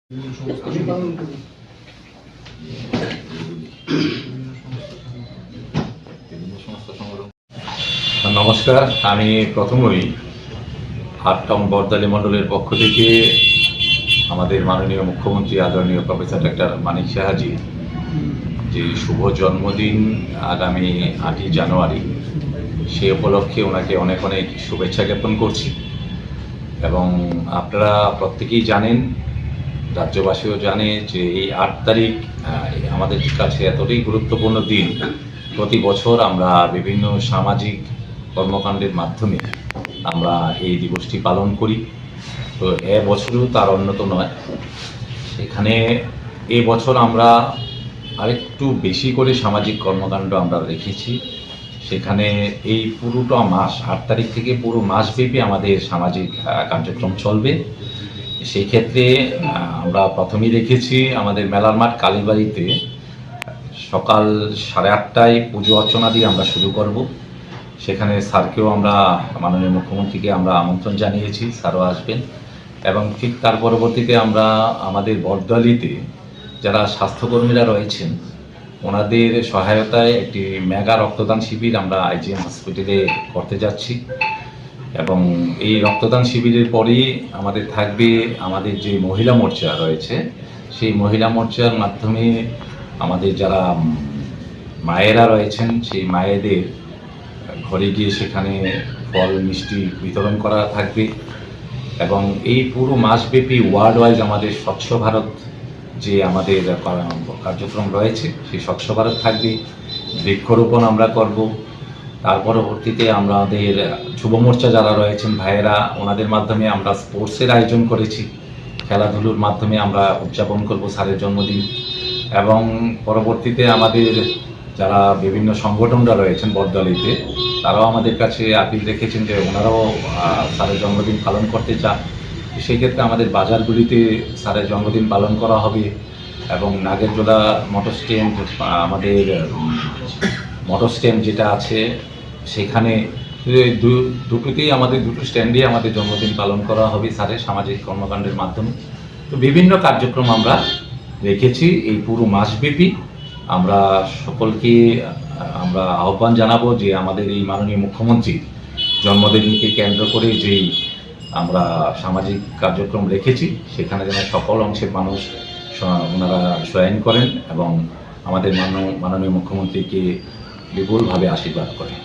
নমস্কার, আমি প্রথমেই হাটটাউন বরদালি মণ্ডলের পক্ষ থেকে আমাদের মাননীয় মুখ্যমন্ত্রী আদরণীয় প্রফেসর ডক্টর মানিক সাহাজি যে শুভ জন্মদিন আগামী 8ই জানুয়ারি, সে উপলক্ষে ওনাকে অনেক অনেক শুভেচ্ছা জ্ঞাপন করছি। এবং আপনারা প্রত্যেকেই জানেন, রাজ্যবাসীও জানে যে এই 8 তারিখ আমাদের কাছে এতটাই গুরুত্বপূর্ণ দিন। প্রতি বছর আমরা বিভিন্ন সামাজিক কর্মকাণ্ডের মাধ্যমে আমরা এই দিবসটি পালন করি। তো এবছরও তার অন্যতম নয়। সেখানে এবছর আমরা আরেকটু বেশি করে সামাজিক কর্মকাণ্ড আমরা রেখেছি। সেখানে এই পুরোটা মাস 8 তারিখ থেকে পুরো মাসব্যাপী আমাদের সামাজিক কার্যক্রম চলবে। সেই ক্ষেত্রে আমরা প্রথমেই রেখেছি আমাদের মেলার মাঠ কালীবাড়িতে সকাল 8:30টায় পুজো অর্চনা দিয়ে আমরা শুরু করব। সেখানে স্যারকেও আমরা, মাননীয় মুখ্যমন্ত্রীকে আমরা আমন্ত্রণ জানিয়েছি, স্যারও আসবেন। এবং ঠিক তার পরবর্তীতে আমরা আমাদের বরদালিতে যারা স্বাস্থ্যকর্মীরা রয়েছেন ওনাদের সহায়তায় একটি মেগা রক্তদান শিবির আমরা আইজিএম হসপিটালে করতে যাচ্ছি। এবং এই রক্তদান শিবিরের পরেই আমাদের থাকবে আমাদের যে মহিলা মোর্চা রয়েছে, সেই মহিলা মোর্চার মাধ্যমে আমাদের যারা মায়েরা রয়েছেন সেই মায়েদের ঘরে গিয়ে সেখানে ফল মিষ্টি বিতরণ করা থাকবে। এবং এই পুরো মাসব্যাপী ওয়ার্ল্ড ওয়াইজ আমাদের স্বচ্ছ ভারত যে আমাদের কার্যক্রম রয়েছে, সেই স্বচ্ছ ভারত থাকবে। বৃক্ষরোপণ আমরা করব। তার পরবর্তীতে আমাদের যুব মোর্চা যারা রয়েছেন ভাইয়েরা, ওনাদের মাধ্যমে আমরা স্পোর্টসের আয়োজন করেছি। খেলাধুলোর মাধ্যমে আমরা উদযাপন করব স্যারের জন্মদিন। এবং পরবর্তীতে আমাদের যারা বিভিন্ন সংগঠনরা রয়েছেন বরদালিতে, তারাও আমাদের কাছে আপিল রেখেছেন যে ওনারাও স্যারের জন্মদিন পালন করতে চান। সেই ক্ষেত্রে আমাদের বাজারগুলিতে স্যারের জন্মদিন পালন করা হবে। এবং নাগেরজোড়া মোটর স্ট্যান্ড, আমাদের মোটর স্ট্যান্ড যেটা আছে, সেখানে দুটোতেই আমাদের দুটো স্ট্যান্ডে আমাদের জন্মদিন পালন করা হবে স্যারের সামাজিক কর্মকাণ্ডের মাধ্যমে। তো বিভিন্ন কার্যক্রম আমরা রেখেছি এই পুরো মাসব্যাপী। আমরা সকলকে আমরা আহ্বান জানাবো যে আমাদের এই মাননীয় মুখ্যমন্ত্রীর জন্মদিনকে কেন্দ্র করে যেই আমরা সামাজিক কার্যক্রম রেখেছি, সেখানে যেন সকল অংশের মানুষ ওনারা জয়েন করেন এবং আমাদের মাননীয় মুখ্যমন্ত্রীকে বিপুলভাবে আশীর্বাদ করেন।